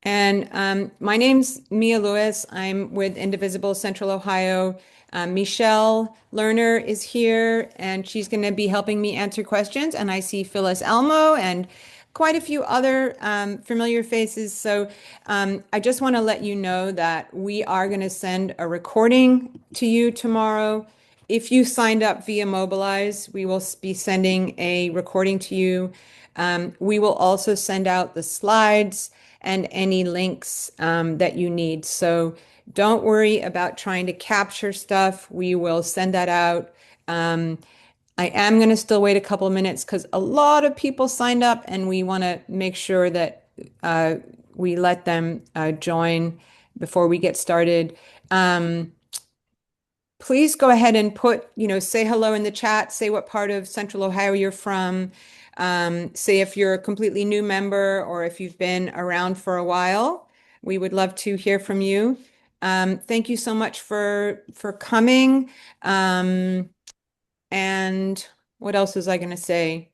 And my name's Mia Lewis. I'm with Indivisible Central Ohio. Michelle Lerner is here, and she's going to be helping me answer questions. And I see Phyllis Elmo and quite a few other familiar faces. So I just want to let you know that we are going to send a recording to you tomorrow. If you signed up via Mobilize, we will be sending a recording to you. We will also send out the slides and any links that you need. So don't worry about trying to capture stuff. We will send that out. Um, I am going to still wait a couple of minutes because a lot of people signed up and we want to make sure that uh, we let them join before we get started. Um, Please go ahead and say hello in the chat, say what part of Central Ohio you're from, say if you're a completely new member or if you've been around for a while. We would love to hear from you. Thank you so much for coming. Um, and what else was I going to say?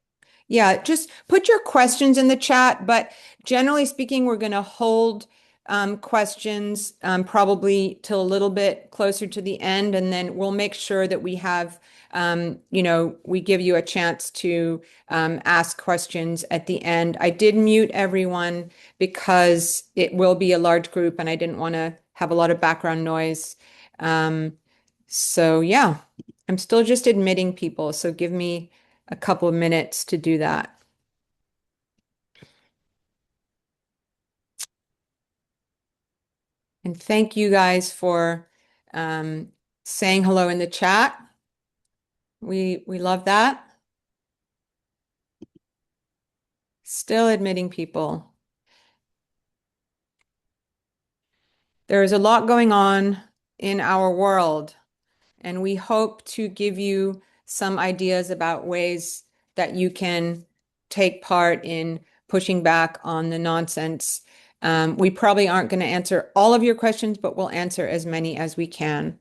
Yeah, just put your questions in the chat, but generally speaking, we're going to hold questions probably till a little bit closer to the end, and then we'll make sure that we have, we give you a chance to ask questions at the end. I did mute everyone because it will be a large group, and I didn't want to have a lot of background noise. Um, so yeah. I'm still just admitting people, so give me a couple of minutes to do that. And thank you guys for um, saying hello in the chat. We love that. Still admitting people. There is a lot going on in our world, and we hope to give you some ideas about ways that you can take part in pushing back on the nonsense. We probably aren't going to answer all of your questions, but we'll answer as many as we can.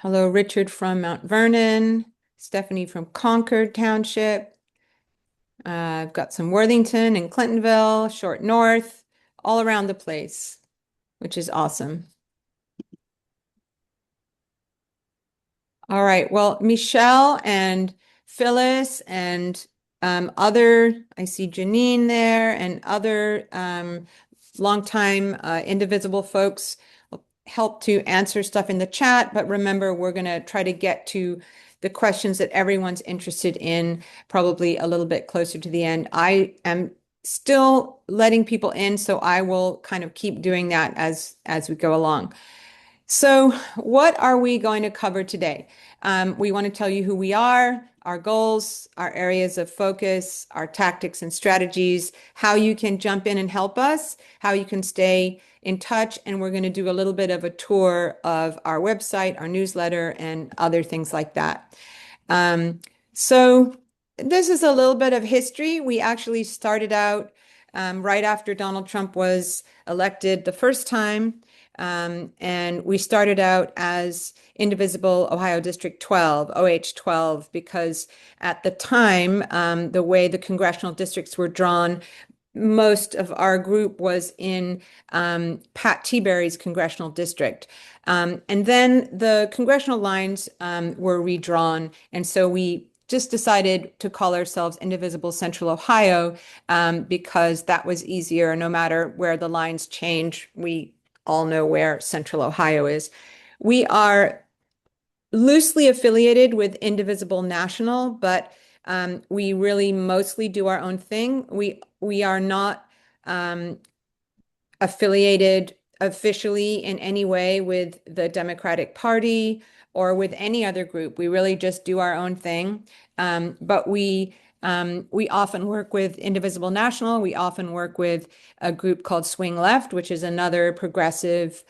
Hello, Richard from Mount Vernon, Stephanie from Concord Township. I've got some Worthington and Clintonville, Short North, all around the place, which is awesome. All right. Well, Michelle and Phyllis and I see Janine there and other longtime Indivisible folks help to answer stuff in the chat. But remember, we're going to try to get to the questions that everyone's interested in, probably a little bit closer to the end. I am still letting people in, so I will kind of keep doing that as we go along. So, what are we going to cover today? We want to tell you who we are, our goals, our areas of focus, our tactics and strategies, how you can jump in and help us, how you can stay in touch, and we're going to do a little bit of a tour of our website, our newsletter, and other things like that. So, this is a little bit of history. We actually started out right after Donald Trump was elected the first time. And we started out as Indivisible Ohio District 12, OH12, because at the time, the way the congressional districts were drawn, most of our group was in Pat Tiberi's congressional district. And then the congressional lines were redrawn. And so we just decided to call ourselves Indivisible Central Ohio because that was easier. No matter where the lines change, we all know where Central Ohio is. We are loosely affiliated with Indivisible National, but we really mostly do our own thing. We are not affiliated officially in any way with the Democratic Party or with any other group. We really just do our own thing. But we often work with Indivisible National. We often work with a group called Swing Left, which is another progressive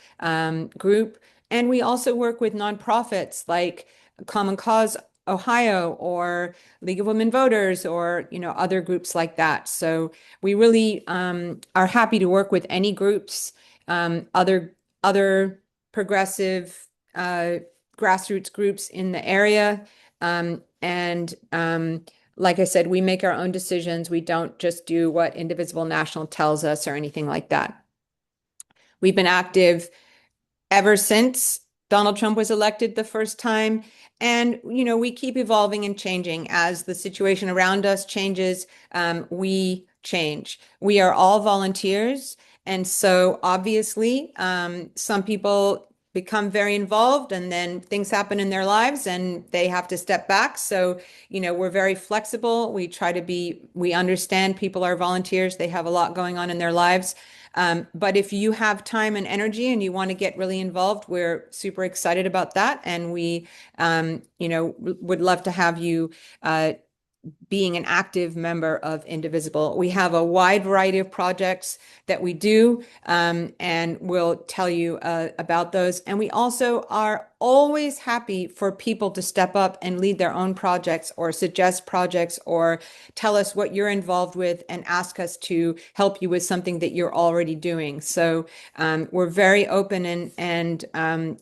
group. And we also work with nonprofits like Common Cause Ohio or League of Women Voters or other groups like that. So we really are happy to work with any groups, other progressive grassroots groups in the area. And like I said, we make our own decisions. We don't just do what Indivisible National tells us or anything like that. We've been active ever since Donald Trump was elected the first time. And, we keep evolving and changing as the situation around us changes. We change. We are all volunteers. And so obviously, some people become very involved and then things happen in their lives and they have to step back. So, we're very flexible. We understand people are volunteers. They have a lot going on in their lives. But if you have time and energy and you want to get really involved, we're super excited about that. And we, would love to have you being an active member of Indivisible. We have a wide variety of projects that we do, and we'll tell you about those. And we also are always happy for people to step up and lead their own projects or suggest projects or tell us what you're involved with and ask us to help you with something that you're already doing. So we're very open and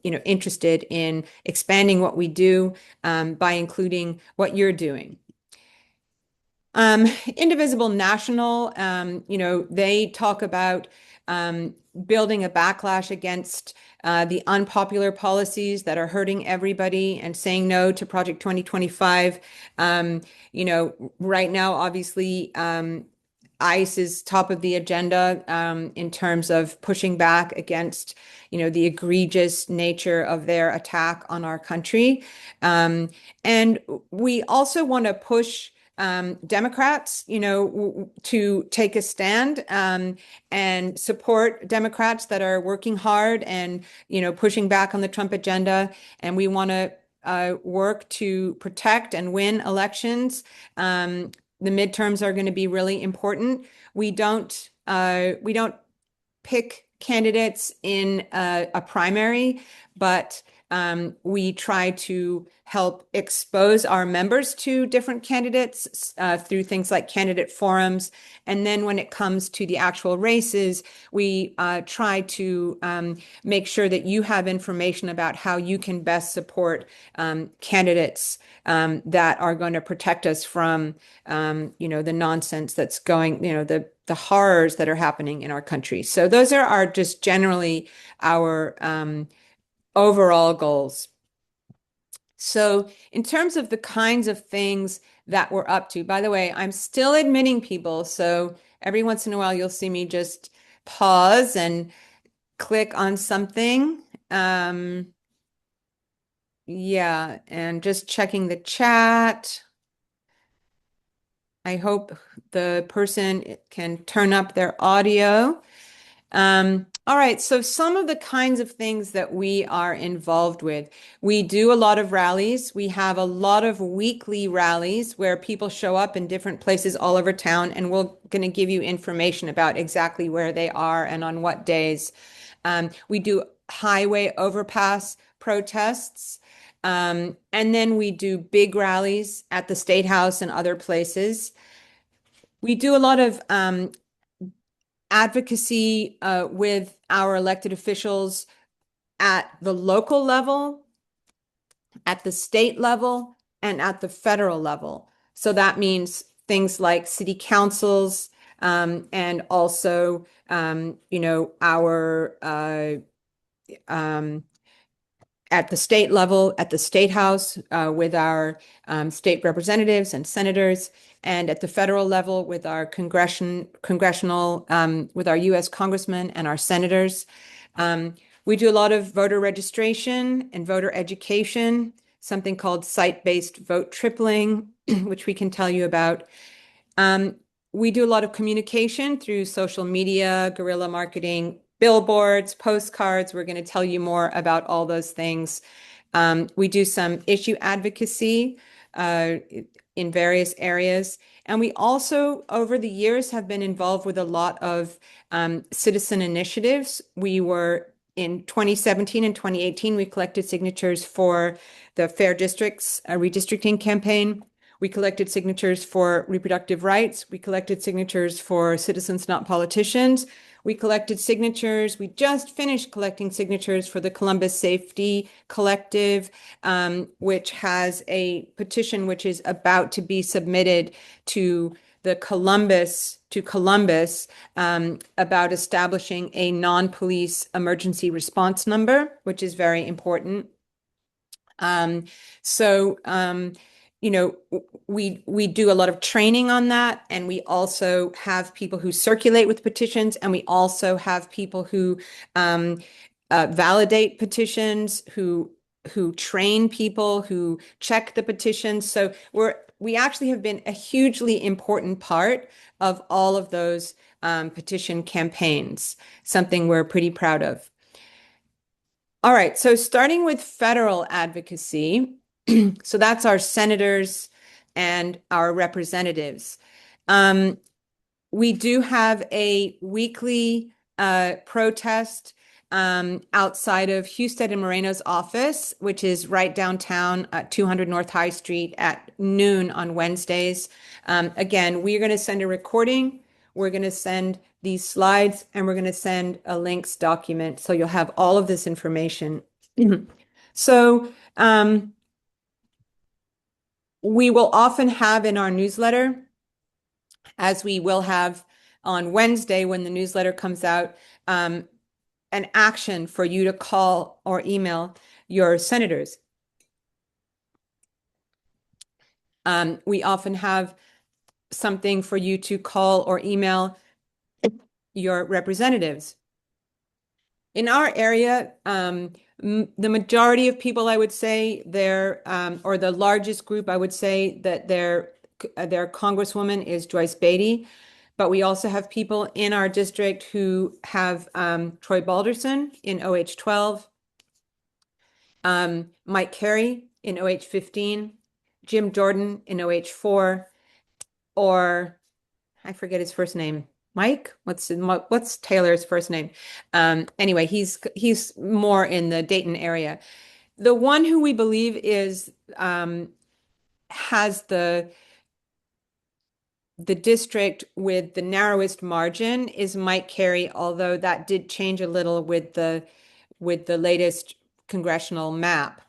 interested in expanding what we do by including what you're doing. Indivisible National, they talk about building a backlash against the unpopular policies that are hurting everybody and saying no to Project 2025. Right now, obviously, ICE is top of the agenda in terms of pushing back against, the egregious nature of their attack on our country. And we also want to push Democrats, to take a stand and support Democrats that are working hard and, pushing back on the Trump agenda. And we want to work to protect and win elections. The midterms are going to be really important. We don't pick candidates in a primary, but we try to help expose our members to different candidates through things like candidate forums. And then when it comes to the actual races, we try to make sure that you have information about how you can best support candidates that are going to protect us from, the nonsense that's going, the horrors that are happening in our country. So those are just generally our overall goals. So in terms of the kinds of things that we're up to, by the way, I'm still admitting people. So every once in a while, you'll see me just pause and click on something. Yeah, and just checking the chat. I hope the person can turn up their audio. All right, so some of the kinds of things that we are involved with. We do a lot of rallies. We have a lot of weekly rallies where people show up in different places all over town, and we're going to give you information about exactly where they are and on what days. We do highway overpass protests. And then we do big rallies at the State House and other places. We do a lot of advocacy with our elected officials at the local level, at the state level, and at the federal level. So that means things like city councils and also, our at the state level, at the state house with our state representatives and senators, and at the federal level with our congressional, with our U.S. congressmen and our senators. We do a lot of voter registration and voter education, something called site-based vote tripling, which we can tell you about. We do a lot of communication through social media, guerrilla marketing, billboards, postcards. We're going to tell you more about all those things. We do some issue advocacy in various areas. And we also, over the years, have been involved with a lot of citizen initiatives. We were in 2017 and 2018, we collected signatures for the Fair Districts redistricting campaign. We collected signatures for reproductive rights. We collected signatures for Citizens Not Politicians. We collected signatures. We just finished collecting signatures for the Columbus Safety Collective, which has a petition which is about to be submitted to Columbus about establishing a non-police emergency response number, which is very important. Um, so, you know, we do a lot of training on that, and we also have people who circulate with petitions, and we also have people who validate petitions, who train people, who check the petitions. So we actually have been a hugely important part of all of those petition campaigns, something we're pretty proud of. All right, so starting with federal advocacy, so that's our senators and our representatives. Um, we do have a weekly protest outside of Husted and Moreno's office, which is right downtown at 200 North High Street at noon on Wednesdays. Again, we're going to send a recording. We're going to send these slides, and we're going to send a links document. So you'll have all of this information. So we will often have in our newsletter, as we will have on Wednesday when the newsletter comes out, an action for you to call or email your senators. We often have something for you to call or email your representatives. In our area, the majority of people, I would say, or the largest group, I would say that their congresswoman is Joyce Beatty. But we also have people in our district who have Troy Balderson in OH 12, Mike Carey in OH 15, Jim Jordan in OH 4, or I forget his first name. Mike? What's Taylor's first name? Anyway, he's more in the Dayton area. The one who we believe is has the district with the narrowest margin is Mike Carey, although that did change a little with the latest congressional map.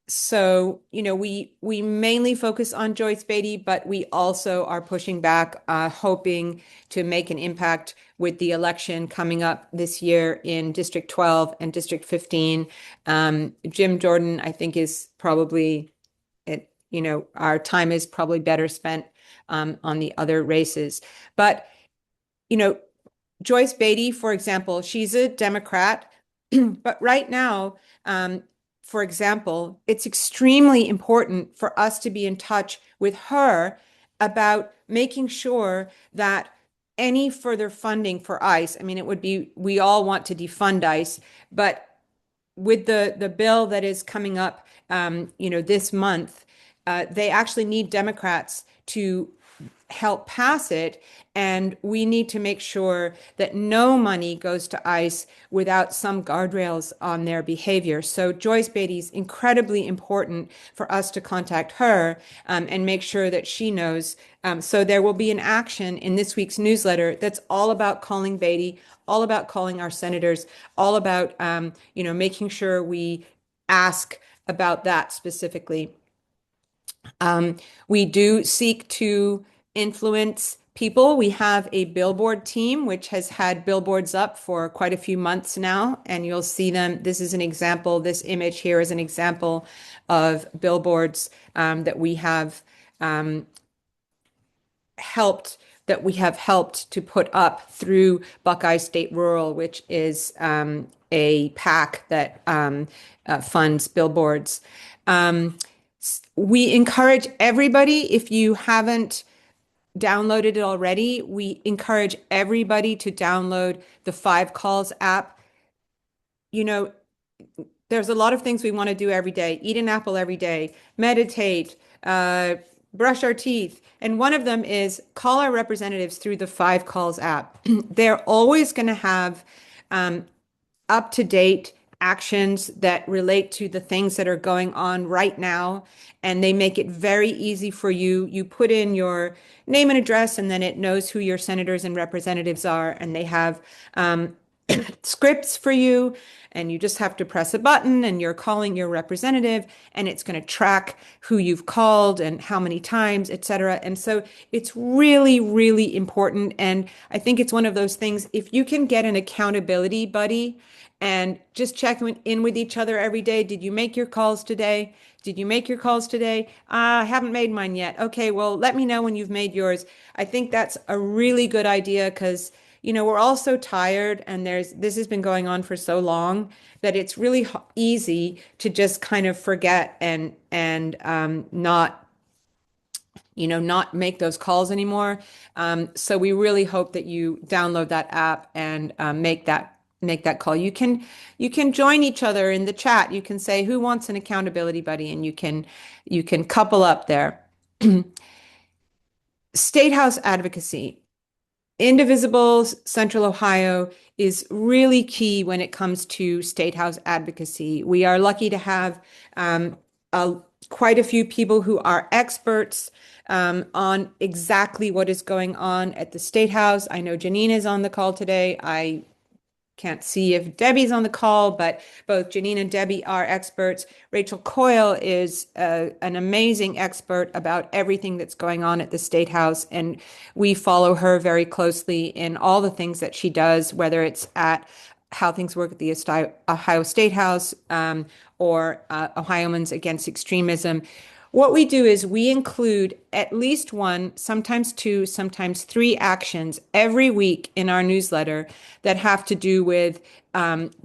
So, we mainly focus on Joyce Beatty, but we also are pushing back, hoping to make an impact with the election coming up this year in District 12 and District 15. Jim Jordan, I think, is probably our time is probably better spent on the other races. But, Joyce Beatty, for example, she's a Democrat, but right now, for example, it's extremely important for us to be in touch with her about making sure that any further funding for ICE, I mean, we all want to defund ICE, but with the bill that is coming up, this month, they actually need Democrats to help pass it. And we need to make sure that no money goes to ICE without some guardrails on their behavior. So Joyce Beatty's incredibly important for us to contact her and make sure that she knows. So there will be an action in this week's newsletter that's all about calling Beatty, all about calling our senators, all about making sure we ask about that specifically. We do seek to influence people. We have a billboard team, which has had billboards up for quite a few months now, and you'll see them. This is an example. This image here is an example of billboards that we have helped to put up through Buckeye State Rural, which is a PAC that funds billboards. We encourage everybody, if you haven't downloaded it already, we encourage everybody to download the Five Calls app. There's a lot of things we want to do every day. Eat an apple every day, meditate, brush our teeth. And one of them is call our representatives through the Five Calls app. They're always going to have up-to-date actions that relate to the things that are going on right now, and they make it very easy for you. You put in your name and address, and then it knows who your senators and representatives are, and they have scripts for you, and you just have to press a button and you're calling your representative, and it's going to track who you've called and how many times, et cetera. And so it's really, really important. And I think it's one of those things, if you can get an accountability buddy and just check in with each other every day. Did you make your calls today? Did you make your calls today? I haven't made mine yet. Okay, well, let me know when you've made yours. I think that's a really good idea because we're all so tired, and this has been going on for so long that it's really easy to just kind of forget and not make those calls anymore. So we really hope that you download that app and make that call. You can join each other in the chat. You can say who wants an accountability buddy, and you can couple up there. State House advocacy. Indivisible Central Ohio is really key when it comes to State House advocacy. We are lucky to have um, quite a few people who are experts on exactly what is going on at the State House. I know Janine is on the call today. I can't see if Debbie's on the call, but both Janine and Debbie are experts. Rachel Coyle is an amazing expert about everything that's going on at the State House, and we follow her very closely in all the things that she does, whether it's at how things work at the Ohio State House or Ohioans Against Extremism. What we do is we include at least one, sometimes two, sometimes three actions every week in our newsletter that have to do with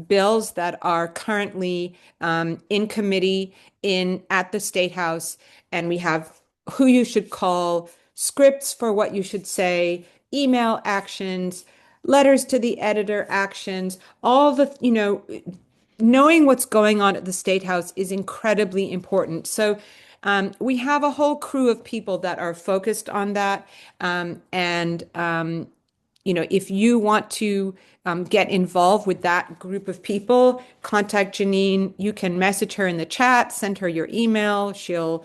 bills that are currently in committee in at the State House, and we have who you should call, scripts for what you should say, email actions, letters to the editor actions, all the, knowing what's going on at the State House is incredibly important. So we have a whole crew of people that are focused on that. If you want to get involved with that group of people, contact Janine. You can message her in the chat, send her your email. She'll,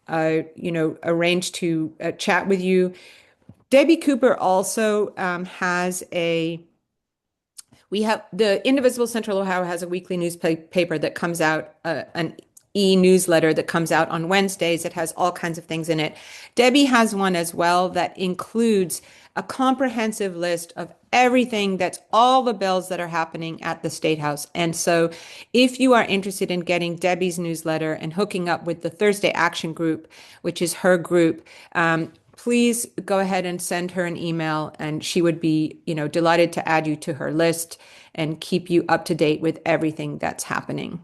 arrange to chat with you. Debbie Cooper also has we have the Indivisible Central Ohio has a weekly newspaper that comes out, an e-newsletter that comes out on Wednesdays. It has all kinds of things in it. Debbie has one as well that includes a comprehensive list of everything, that's all the bills that are happening at the State House. And so if you are interested in getting Debbie's newsletter and hooking up with the Thursday Action Group, which is her group, please go ahead and send her an email, and she would be, delighted to add you to her list and keep you up to date with everything that's happening.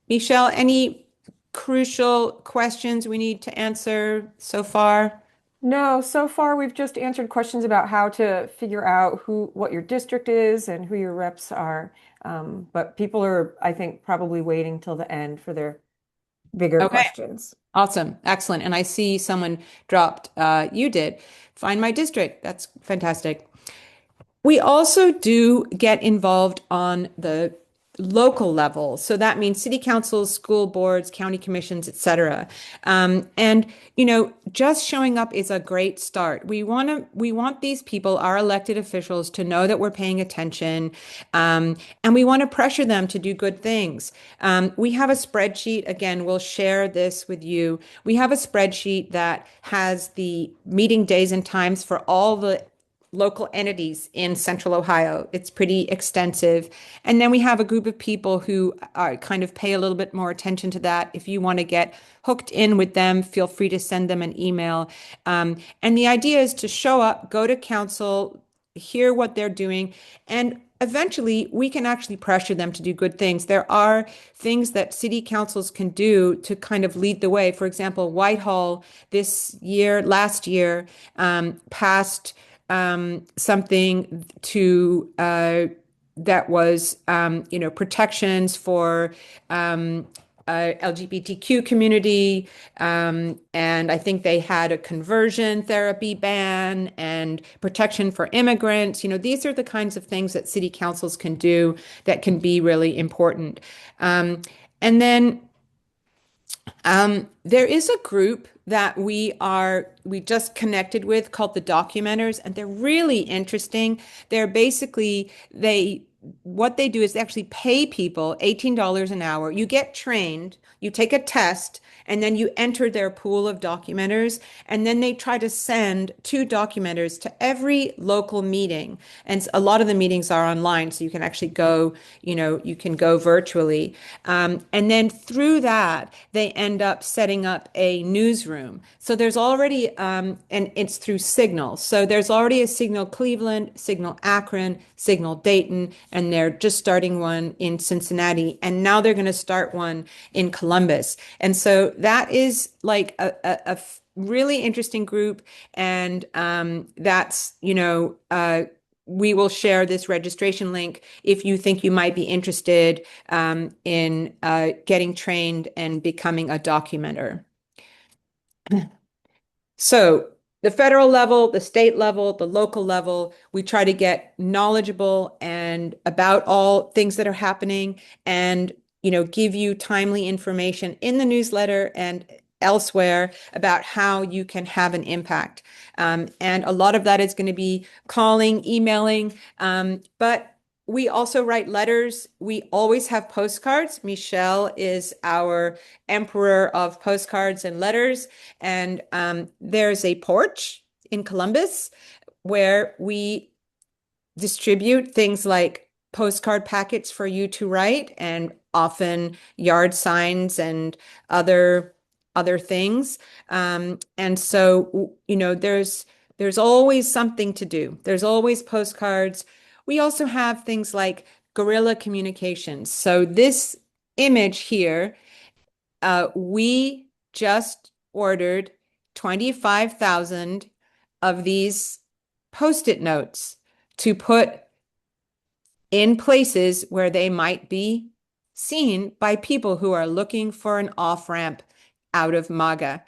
Michelle, any crucial questions we need to answer so far? No, so far we've just answered questions about how to figure out what your district is and who your reps are. But people are, I think, probably waiting till the end for their bigger Okay, questions. awesome, excellent. And I see someone dropped, you did. Find my district. That's fantastic. We also do get involved on the local level. So that means city councils, school boards, county commissions, et cetera. And just showing up is a great start. We want these people, our elected officials, to know that we're paying attention, and we want to pressure them to do good things. We have a spreadsheet. Again, we'll share this with you. We have a spreadsheet that has the meeting days and times for all the local entities in Central Ohio. It's pretty extensive. And then we have a group of people who are kind of pay a little bit more attention to that. If you want to get hooked in with them, feel free to send them an email. And the idea is to show up, go to council, hear what they're doing, and eventually we can actually pressure them to do good things. There are things that city councils can do to kind of lead the way. For example, Whitehall last year, passed something to that was, protections for LGBTQ community, and I think they had a conversion therapy ban and protection for immigrants. These are the kinds of things that city councils can do that can be really important. And then there is a group that we just connected with called the Documenters, and they're really interesting. They're basically they what they do is they actually pay people $18 an hour. You get trained, you take a test, and then you enter their pool of documenters, and then they try to send two documenters to every local meeting. And a lot of the meetings are online, so you can actually go, you can go virtually. And then through that, they end up setting up a newsroom. So there's already, and it's through Signal. So there's already a Signal Cleveland, Signal Akron, Signal Dayton, and they're just starting one in Cincinnati. And now they're going to start one in Columbus. And so that is like a really interesting group. And we will share this registration link if you think you might be interested in getting trained and becoming a documenter. So the federal level, the state level, the local level, we try to get knowledgeable and about all things that are happening and, give you timely information in the newsletter and elsewhere about how you can have an impact. And a lot of that is going to be calling, emailing, but we also write letters. We always have postcards. Michelle is our emperor of postcards and letters. And there's a porch in Columbus where we distribute things like postcard packets for you to write and often yard signs and other other things. And so, there's always something to do. There's always postcards. We also have things like guerrilla communications. So this image here, we just ordered 25,000 of these Post-it notes to put in places where they might be seen by people who are looking for an off-ramp out of MAGA.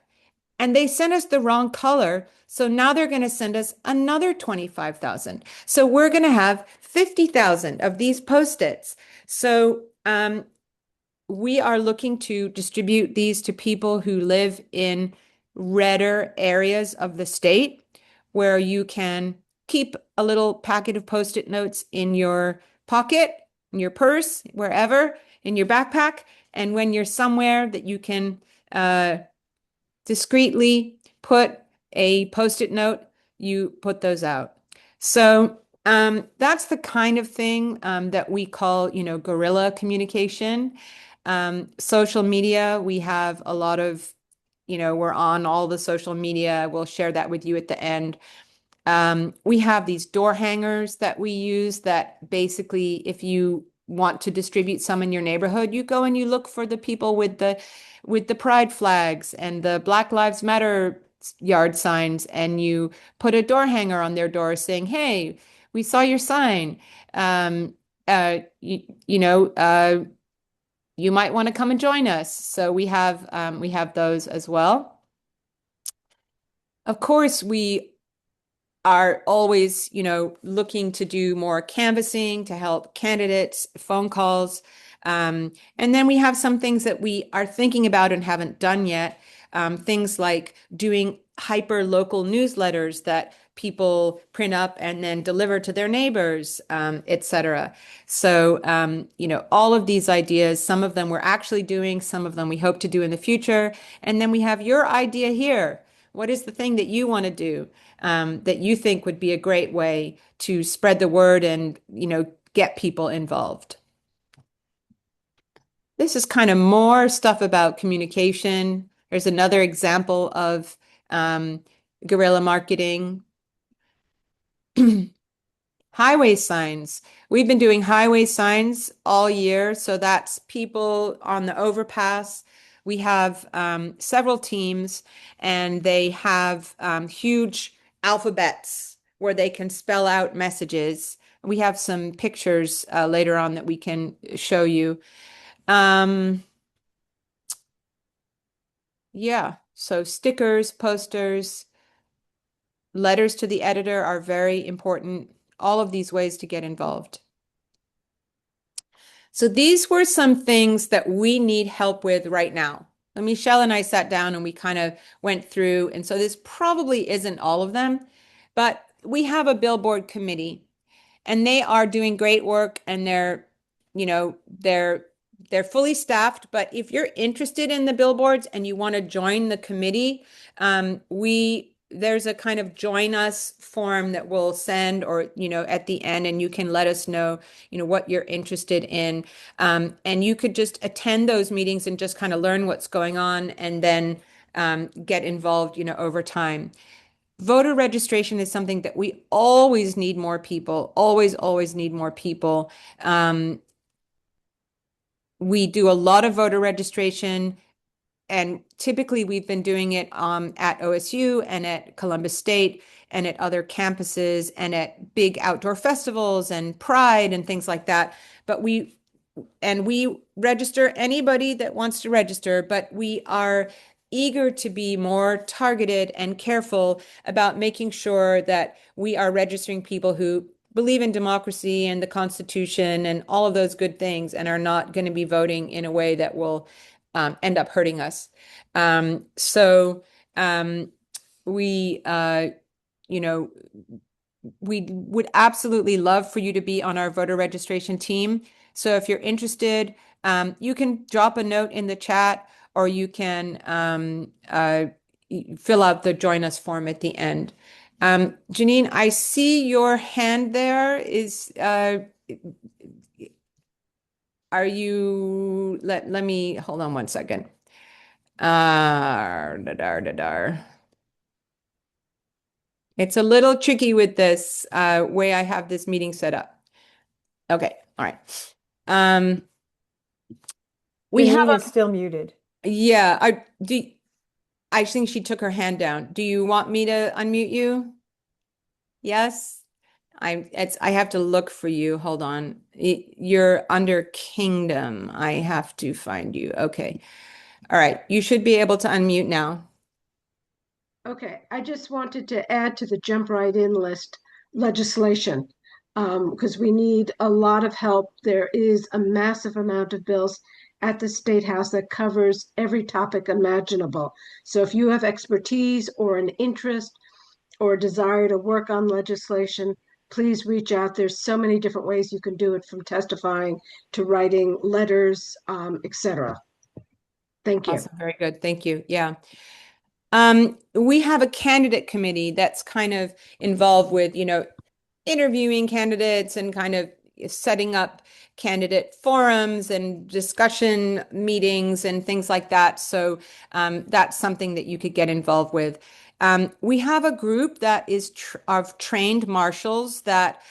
And they sent us the wrong color. So now they're going to send us another 25,000. So we're going to have 50,000 of these Post-its. So we are looking to distribute these to people who live in redder areas of the state where you can keep a little packet of Post-it notes in your pocket, in your purse, wherever, in your backpack. And when you're somewhere that you can discreetly put a Post-it note, you put those out. So that's the kind of thing that we call, guerrilla communication. Social media, we have a lot of, we're on all the social media. We'll share that with you at the end. We have these door hangers that we use that basically, if you want to distribute some in your neighborhood, you go and you look for the people with the pride flags and the Black Lives Matter yard signs, and you put a door hanger on their door saying, "Hey, we saw your sign. Um, you, you know, you might want to come and join us." So we have those as well. Of course, we are always, looking to do more canvassing to help candidates, phone calls. And then we have some things that we are thinking about and haven't done yet. Things like doing hyper local newsletters that people print up and then deliver to their neighbors, etc. So, all of these ideas, some of them we're actually doing, some of them we hope to do in the future. And then we have your idea here. What is the thing that you want to do that you think would be a great way to spread the word and, get people involved? This is kind of more stuff about communication. There's another example of guerrilla marketing. Highway signs. We've been doing highway signs all year. So that's people on the overpass. We have several teams, and they have huge alphabets where they can spell out messages. We have some pictures later on that we can show you. Um, Yeah. So stickers, posters, letters to the editor are very important. All of these ways to get involved. So these were some things that we need help with right now. And Michelle and I sat down and we kind of went through. And so this probably isn't all of them, but we have a billboard committee and they are doing great work and you know, they're fully staffed. But if you're interested in the billboards and you want to join the committee, we there's a kind of join us form that we'll send or, at the end, and you can let us know, what you're interested in. And you could just attend those meetings and just kind of learn what's going on and then get involved, over time. Voter registration is something that we always need more people, always, always need more people. Um, we do a lot of voter registration, and typically we've been doing it at OSU and at Columbus State and at other campuses and at big outdoor festivals and Pride and things like that. But we register anybody that wants to register, but we are eager to be more targeted and careful about making sure that we are registering people who believe in democracy and the Constitution and all of those good things and are not going to be voting in a way that will end up hurting us. So we, you know, we would absolutely love for you to be on our voter registration team. So if you're interested, you can drop a note in the chat or you can fill out the join us form at the end. Janine, I see your hand there. Are you, let me, hold on one second. It's a little tricky with this way I have this meeting set up. Okay, all right. Um, we have Janine is still muted. yeah, I think she took her hand down. Do you want me to unmute you? Yes. I have to look for you. Hold on. You're under Kingdom. I have to find you. Okay. All right. You should be able to unmute now. Okay, I just wanted to add to the jump right in list legislation because we need a lot of help. There is a massive amount of bills at the State House that covers every topic imaginable. So if you have expertise or an interest or a desire to work on legislation, please reach out. There's so many different ways you can do it, from testifying to writing letters, etc. Thank you. Awesome. Very good. Thank you. Yeah. We have a candidate committee that's kind of involved with, interviewing candidates and kind of setting up candidate forums and discussion meetings and things like that. So that's something that you could get involved with. We have a group that is of trained marshals that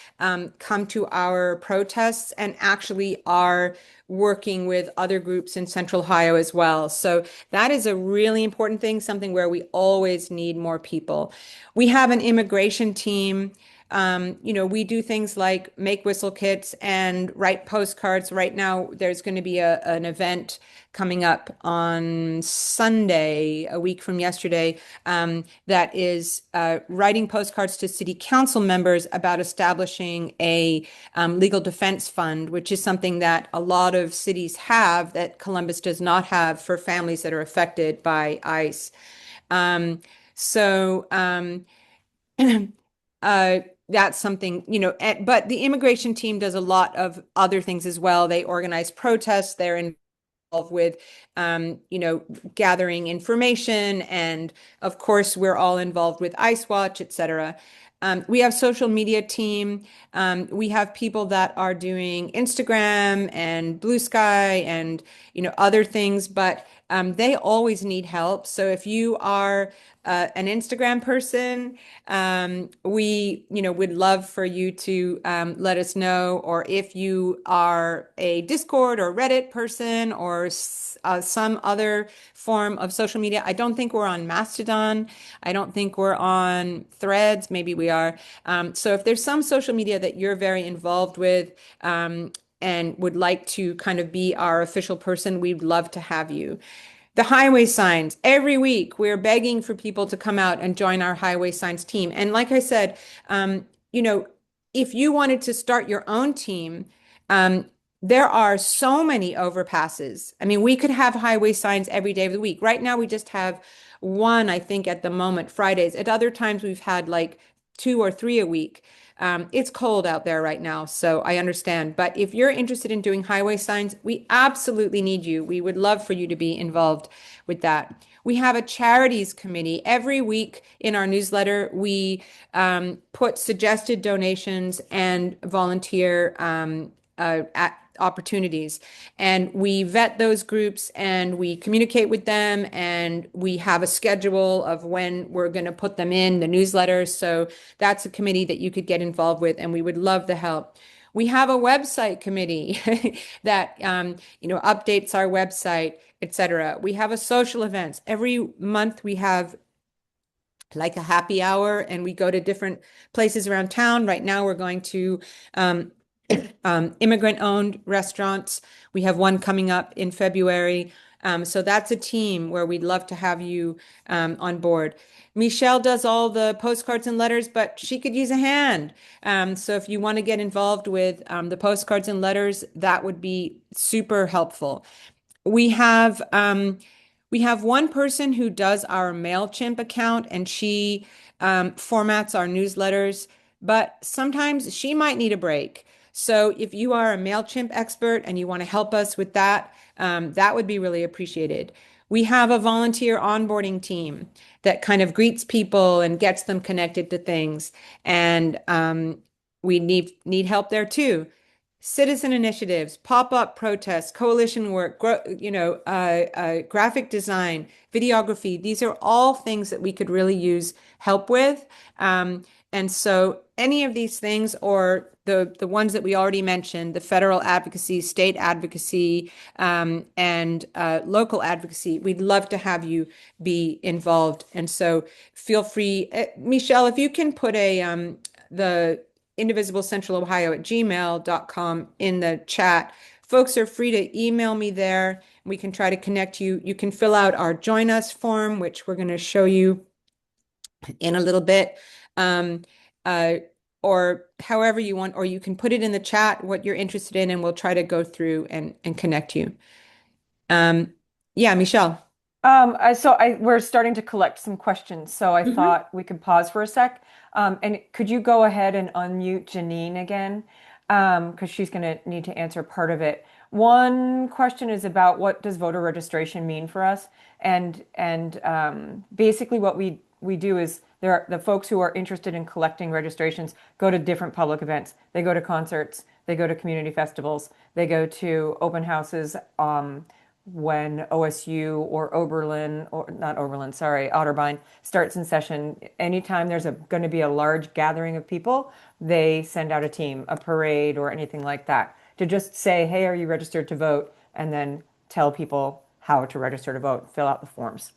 come to our protests and actually are working with other groups in Central Ohio as well. So that is a really important thing, something where we always need more people. We have an immigration team. We do things like make whistle kits and write postcards. Right now, there's going to be an event coming up on Sunday, a week from yesterday, that is writing postcards to city council members about establishing a legal defense fund, which is something that a lot of cities have that Columbus does not have for families that are affected by ICE. Um, so, uh, that's something, but the immigration team does a lot of other things as well. They organize protests. They're involved with, gathering information. And of course, we're all involved with Ice Watch, et cetera. We have social media team. We have people that are doing Instagram and Blue Sky and, other things, but they always need help. So if you are an Instagram person, we, would love for you to let us know. Or if you are a Discord or Reddit person or some other form of social media, I don't think we're on Mastodon. I don't think we're on Threads. Maybe we are. So if there's some social media that you're very involved with, and would like to kind of be our official person, we'd love to have you. The highway signs. Every week, we're begging for people to come out and join our highway signs team. And like I said, you know, if you wanted to start your own team, um, there are so many overpasses. I mean, we could have highway signs every day of the week. Right now, we just have one, I think, at the moment, Fridays. At other times, we've had like two or three a week. It's cold out there right now, so I understand. But if you're interested in doing highway signs, we absolutely need you. We would love for you to be involved with that. We have a charities committee. Every week in our newsletter, we put suggested donations and volunteer opportunities. And we vet those groups and we communicate with them and we have a schedule of when we're going to put them in the newsletter. So that's a committee that you could get involved with, and we would love the help. We have a website committee that updates our website, etc. We have a social events. Every month we have like a happy hour and we go to different places around town. Right now we're going to um, immigrant-owned restaurants. We have one coming up in February. So that's a team where we'd love to have you on board. Michelle does all the postcards and letters, but she could use a hand. So if you want to get involved with the postcards and letters, that would be super helpful. We have we have one person who does our MailChimp account and she formats our newsletters, but sometimes she might need a break. So if you are a MailChimp expert and you want to help us with that, that would be really appreciated. We have a volunteer onboarding team that kind of greets people and gets them connected to things. And we need help there too. Citizen initiatives, pop-up protests, coalition work, graphic design, videography. These are all things that we could really use help with. And so any of these things or the ones that we already mentioned, the federal advocacy, state advocacy, and local advocacy, we'd love to have you be involved. And so feel free, Michelle, if you can put the Indivisible Central Ohio at gmail.com in the chat. Folks are free to email me there. We can try to connect you. You can fill out our Join Us form, which we're going to show you in a little bit. Um, uh, or however you want, or you can put it in the chat what you're interested in, and we'll try to go through and connect you. Yeah, Michelle. We're starting to collect some questions, so I Mhm. thought we could pause for a sec. And could you go ahead and unmute Janine again? Because she's going to need to answer part of it. One question is about what does voter registration mean for us? And basically what we do is there are the folks who are interested in collecting registrations go to different public events. They go to concerts, they go to community festivals, they go to open houses. When OSU or Oberlin, or not Oberlin, sorry, Otterbein starts in session, anytime there's going to be a large gathering of people, they send out a team, a parade, or anything like that to just say, hey, are you registered to vote? And then tell people how to register to vote, fill out the forms.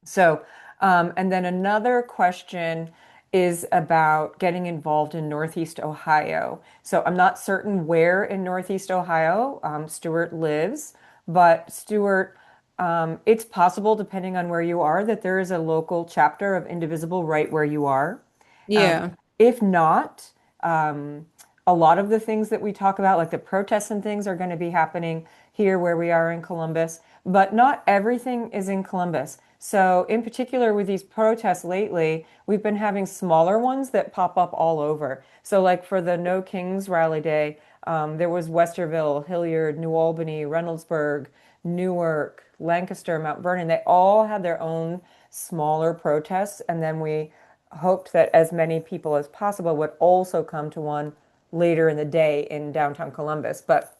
So, and then another question is about getting involved in Northeast Ohio. So I'm not certain where in Northeast Ohio Stuart lives, but Stuart, it's possible, depending on where you are, that there is a local chapter of Indivisible right where you are. Um, Yeah. if not, um, a lot of the things that we talk about, like the protests and things, are going to be happening here where we are in Columbus, but not everything is in Columbus. So, in particular, with these protests lately, we've been having smaller ones that pop up all over. So, like for the No Kings Rally Day, there was Westerville, Hilliard, New Albany, Reynoldsburg, Newark, Lancaster, Mount Vernon. They all had their own smaller protests. And then we hoped that as many people as possible would also come to one later in the day in downtown Columbus. But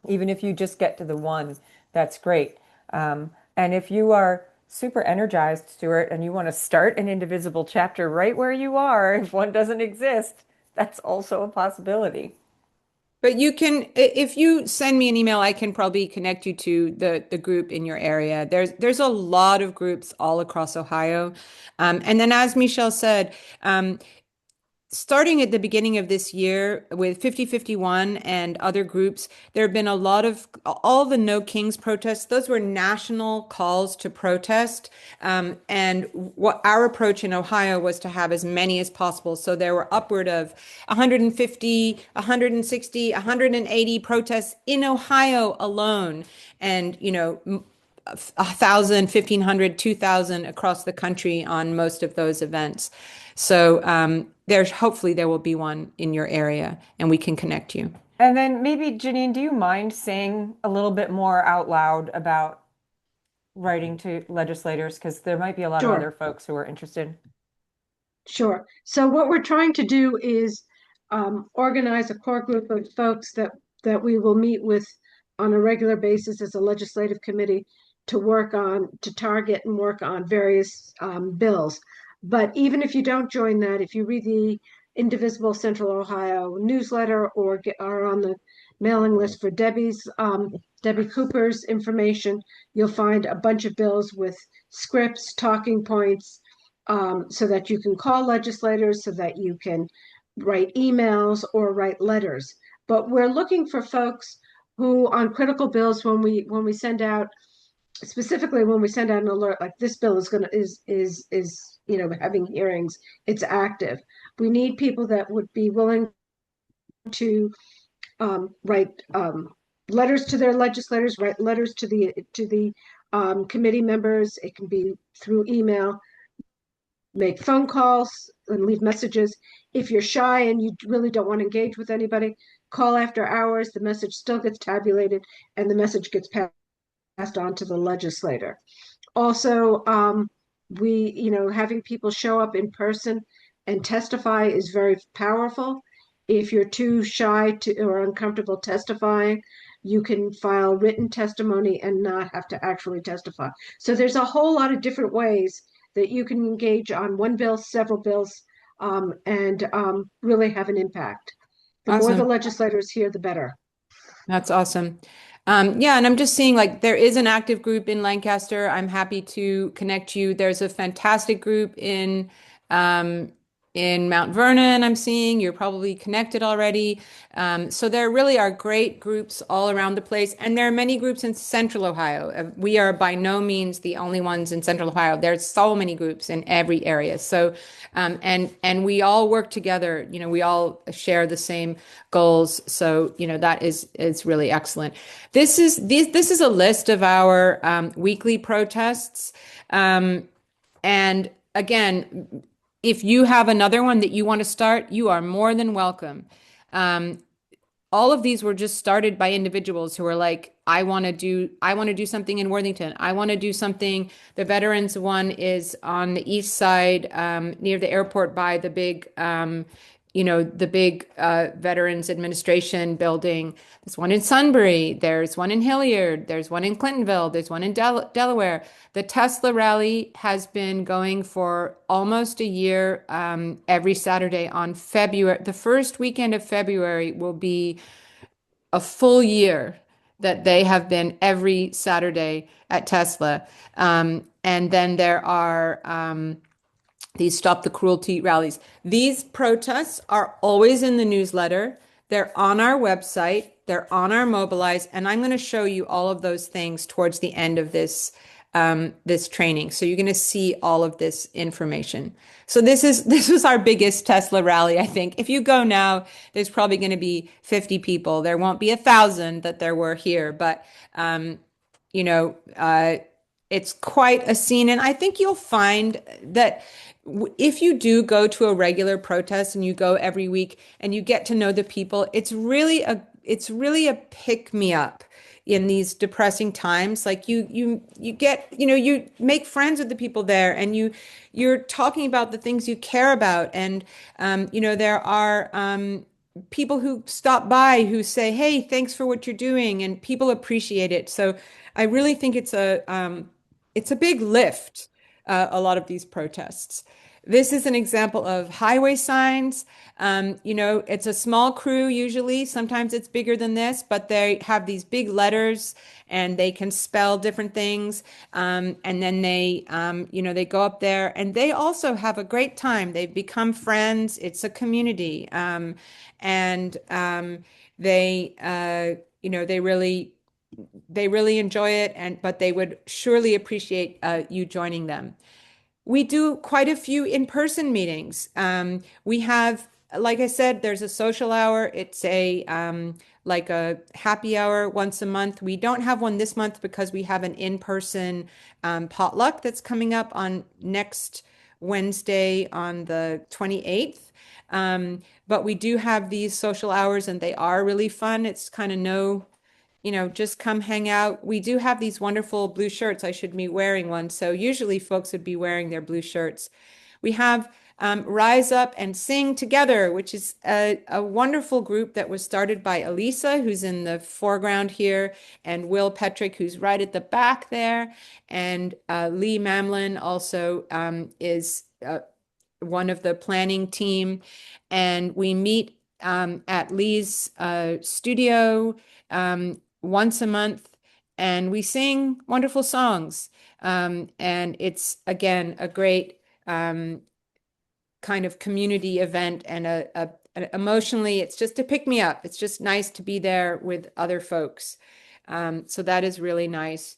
even if you just get to the one, that's great. And if you are super energized, Stuart, and you want to start an Indivisible chapter right where you are, if one doesn't exist, that's also a possibility. But you can, if you send me an email, I can probably connect you to the group in your area. There's a lot of groups all across Ohio. And then as Michelle said, um, starting at the beginning of this year with 5051 and other groups, there have been a lot of all the No Kings protests. Those were national calls to protest. And what our approach in Ohio was to have as many as possible. So there were upward of 150, 160, 180 protests in Ohio alone. And, 1,000, 1,500, 2,000 across the country on most of those events. So there's hopefully there will be one in your area and we can connect you. And then maybe, Janine, do you mind saying a little bit more out loud about writing to legislators? Because there might be a lot of other Sure. folks who are interested. Sure. So what we're trying to do is organize a core group of folks that we will meet with on a regular basis as a legislative committee to work on, to target and work on various bills. But even if you don't join that, if you read the Indivisible Central Ohio newsletter or are on the mailing list for Debbie Cooper's information, you'll find a bunch of bills with scripts, talking points, so that you can call legislators, so that you can write emails or write letters. But we're looking for folks who, on critical bills, when we send out, specifically when we send out an alert like this bill is gonna is having hearings, it's active. We need people that would be willing to write letters to their legislators, write letters to the committee members. It can be through email, make phone calls and leave messages. If you're shy and you really don't want to engage with anybody, call after hours. The message still gets tabulated and the message gets passed on to the legislator. Also, having people show up in person and testify is very powerful. If you're too shy to or uncomfortable testifying, you can file written testimony and not have to actually testify. So there's a whole lot of different ways that you can engage on one bill, several bills, and really have an impact. The more the Awesome. legislators hear, the better. That's awesome. Yeah, and I'm just seeing like there is an active group in Lancaster. I'm happy to connect you. There's a fantastic group um, in Mount Vernon. I'm seeing you're probably connected already. So there really are great groups all around the place, and there are many groups in Central Ohio. We are by no means the only ones in Central Ohio. There's so many groups in every area. So, and we all work together. We all share the same goals. So, that is really excellent. This is a list of our weekly protests. And again, if you have another one that you want to start, you are more than welcome. Um, all of these were just started by individuals who were like, I want to do something in Worthington. I want to do something. The veterans one is on the east side, near the airport by the big Veterans Administration building. There's one in Sunbury. There's one in Hilliard. There's one in Clintonville. There's one in Delaware. The Tesla rally has been going for almost a year, every Saturday on February. The first weekend of February will be a full year that they have been every Saturday at Tesla. And then there are these Stop the Cruelty rallies. These protests are always in the newsletter. They're on our website. They're on our Mobilize, and I'm going to show you all of those things towards the end of this training. So you're going to see all of this information. So this was our biggest Tesla rally, I think. If you go now, there's probably going to be 50 people. There won't be 1,000 that there were here, but you know, uh, it's quite a scene. And I think you'll find that if you do go to a regular protest and you go every week and you get to know the people, it's really a pick me up in these depressing times. Like you get, you make friends with the people there and you're talking about the things you care about. And there are people who stop by who say, "Hey, thanks for what you're doing," and people appreciate it. So I really think it's a big lift, a lot of these protests. this is an example of highway signs. It's a small crew usually. Sometimes it's bigger than this, but they have these big letters and they can spell different things. And then they go up there and they also have a great time. They've become friends. It's a community. And they, they really enjoy it. But they would surely appreciate you joining them. We do quite a few in-person meetings. We have, like I said, there's a social hour. It's a like a happy hour once a month. We don't have one this month because we have an in-person potluck that's coming up on next Wednesday on the 28th. But we do have these social hours and they are really fun. It's kind of just come hang out. We do have these wonderful blue shirts. I should be wearing one. So usually folks would be wearing their blue shirts. We have Rise Up and Sing Together, which is a wonderful group that was started by Elisa, who's in the foreground here, and Will Petrick, who's right at the back there. And Lee Mamlin also is one of the planning team. And we meet at Lee's studio once a month, and we sing wonderful songs. And it's, again, a great kind of community event and emotionally, it's just to pick me up. It's just nice to be there with other folks. So that is really nice.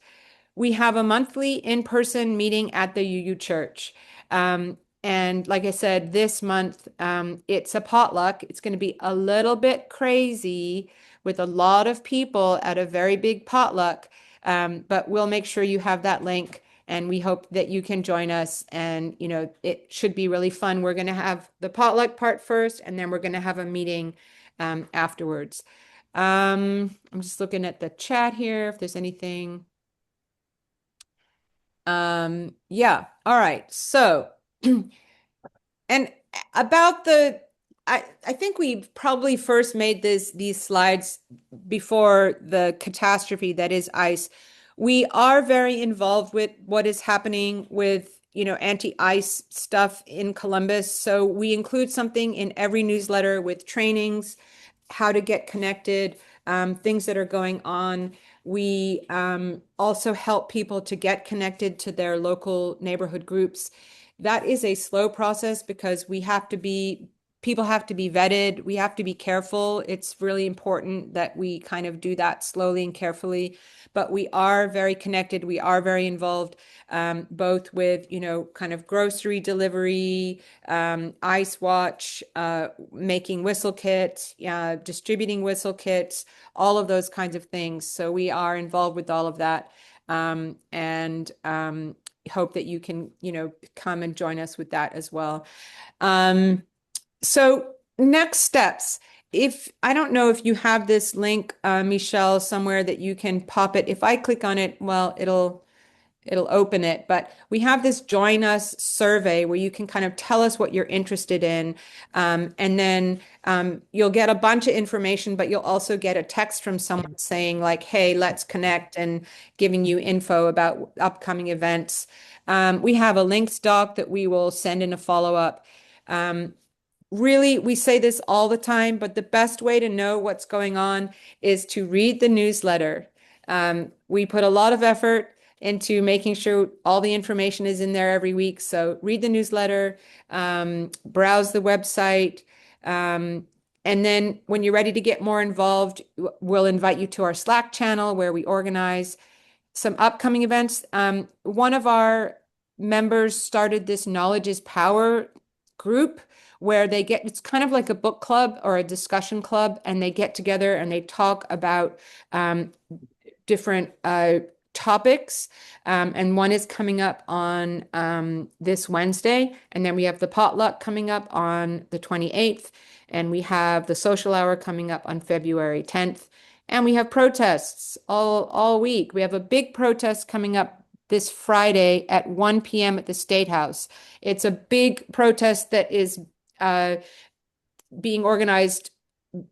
We have a monthly in-person meeting at the UU Church. And like I said, this month, it's a potluck. It's going to be a little bit crazy with a lot of people at a very big potluck. But we'll make sure you have that link and we hope that you can join us. And, it should be really fun. We're going to have the potluck part first, and then we're going to have a meeting afterwards. I'm just looking at the chat here if there's anything. Yeah. All right. So, and about I think we probably first made these slides before the catastrophe that is ICE. We are very involved with what is happening with, anti-ICE stuff in Columbus. So we include something in every newsletter with trainings, how to get connected, things that are going on. We also help people to get connected to their local neighborhood groups. That is a slow process because people have to be vetted. We have to be careful. It's really important that we kind of do that slowly and carefully. But we are very connected. We are very involved, both with, kind of grocery delivery, Ice Watch, making whistle kits, distributing whistle kits, all of those kinds of things. So we are involved with all of that. And hope that you can, come and join us with that as well. So next steps. If I don't know if you have this link, Michelle, somewhere that you can pop it. If I click on it, well, it'll open it. But we have this Join Us survey where you can kind of tell us what you're interested in. And then you'll get a bunch of information, but you'll also get a text from someone saying like, hey, let's connect, and giving you info about upcoming events. We have a links doc that we will send in a follow-up. Really, we say this all the time, but the best way to know what's going on is to read the newsletter. We put a lot of effort into making sure all the information is in there every week. So read the newsletter, browse the website, and then when you're ready to get more involved, we'll invite you to our Slack channel where we organize some upcoming events. One of our members started this Knowledge is Power group where it's kind of like a book club or a discussion club, and they get together and they talk about different topics. And one is coming up on this Wednesday. And then we have the potluck coming up on the 28th. And we have the social hour coming up on February 10th. And we have protests all week. We have a big protest coming up this Friday at 1 p.m. at the State House. It's a big protest that is being organized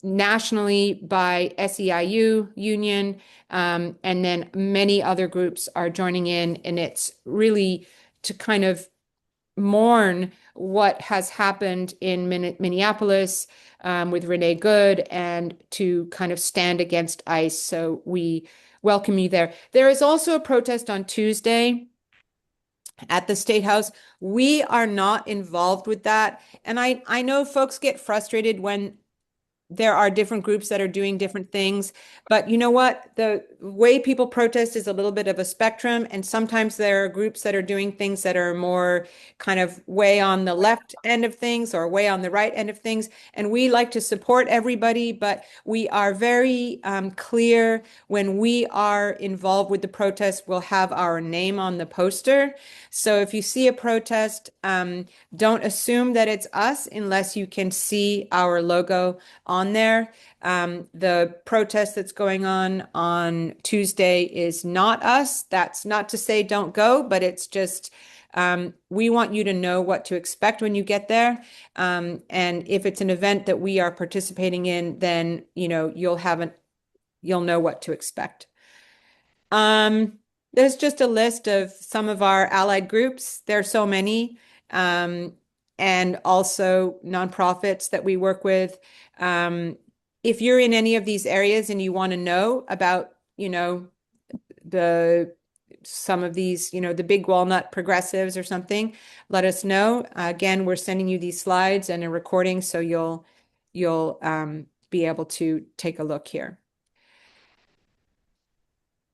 nationally by SEIU Union, and then many other groups are joining in, and it's really to kind of mourn what has happened in Minneapolis with Renee Good and to kind of stand against ICE. So we welcome you there. There is also a protest on Tuesday at the State House. We are not involved with that. And I know folks get frustrated when there are different groups that are doing different things. But you know what? The way people protest is a little bit of a spectrum. And sometimes there are groups that are doing things that are more kind of way on the left end of things or way on the right end of things. And we like to support everybody, but we are very clear when we are involved with the protest, we'll have our name on the poster. So if you see a protest, don't assume that it's us unless you can see our logo on there. The protest that's going on Tuesday is not us. That's not to say don't go, but it's just we want you to know what to expect when you get there. And if it's an event that we are participating in, then you'll know what to expect. Um, there's just a list of some of our allied groups. There's so many, um, and also nonprofits that we work with. If you're in any of these areas and you want to know about, the some of these, the big walnut progressives or something, let us know. Again, we're sending you these slides and a recording, so you'll be able to take a look here.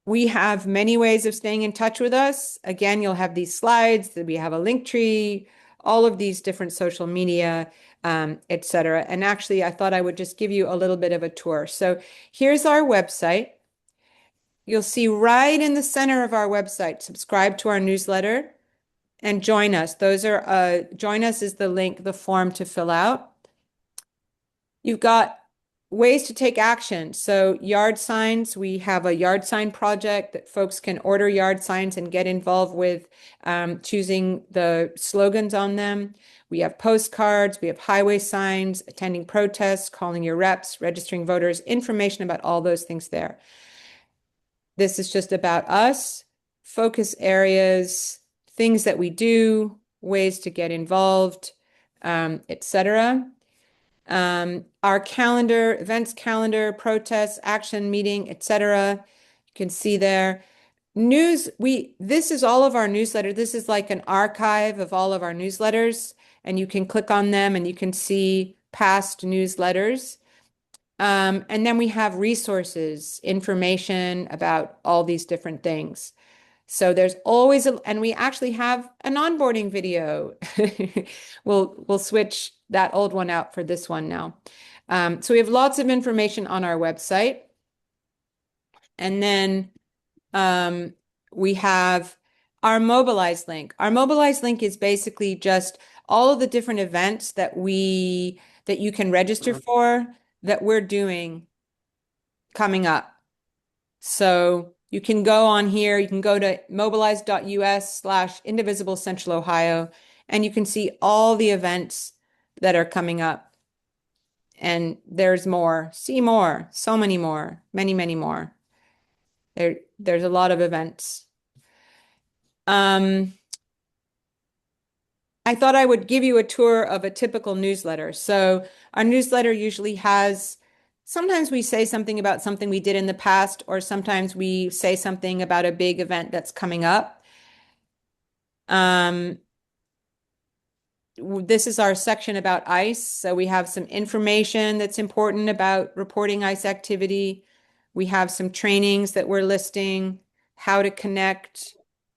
We have many ways of staying in touch with us. Again, you'll have these slides, we have a link tree, all of these different social media, etc. And actually, I thought I would just give you a little bit of a tour. So here's our website. You'll see right in the center of our website, subscribe to our newsletter and join us. Join us is the link, the form to fill out. You've got ways to take action. So yard signs, we have a yard sign project that folks can order yard signs and get involved with choosing the slogans on them. We have postcards, we have highway signs, attending protests, calling your reps, registering voters, information about all those things there. This is just about us, focus areas, things that we do, ways to get involved, etc. Our calendar, events calendar, protests, action, meeting, etc. You can see there. This is all of our newsletter. This is like an archive of all of our newsletters, and you can click on them and you can see past newsletters. And then we have resources, information about all these different things. So there's always and we actually have an onboarding video. We'll switch that old one out for this one now. So we have lots of information on our website. And then we have our Mobilize link. Our Mobilize link is basically just all of the different events that you can register for that we're doing coming up. So you can go on here, you can go to mobilize.us/Indivisible Central Ohio, and you can see all the events that are coming up. And there's more, see more, so many more, many, many more. There's a lot of events. I thought I would give you a tour of a typical newsletter. So our newsletter usually sometimes we say something about something we did in the past, or sometimes we say something about a big event that's coming up. This is our section about ICE. So we have some information that's important about reporting ICE activity. We have some trainings that we're listing, how to connect,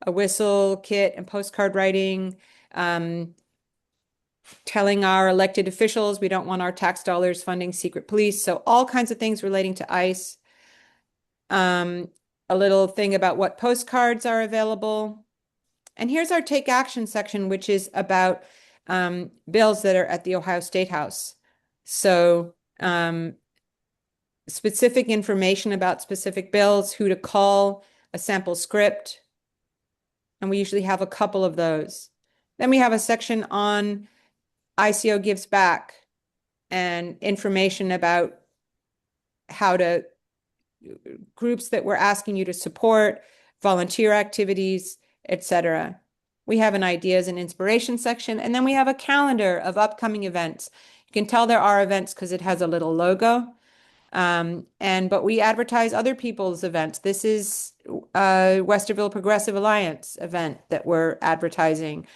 a whistle kit and postcard writing, telling our elected officials we don't want our tax dollars funding secret police. So all kinds of things relating to ICE. A little thing about what postcards are available. And here's our take action section, which is about bills that are at the Ohio State House. So specific information about specific bills, who to call, a sample script. And we usually have a couple of those. Then we have a section on ICO Gives Back and information about groups that we're asking you to support, volunteer activities, etc. We have an ideas and inspiration section, and then we have a calendar of upcoming events. You can tell there are events because it has a little logo. But we advertise other people's events. This is a Westerville Progressive Alliance event that we're advertising.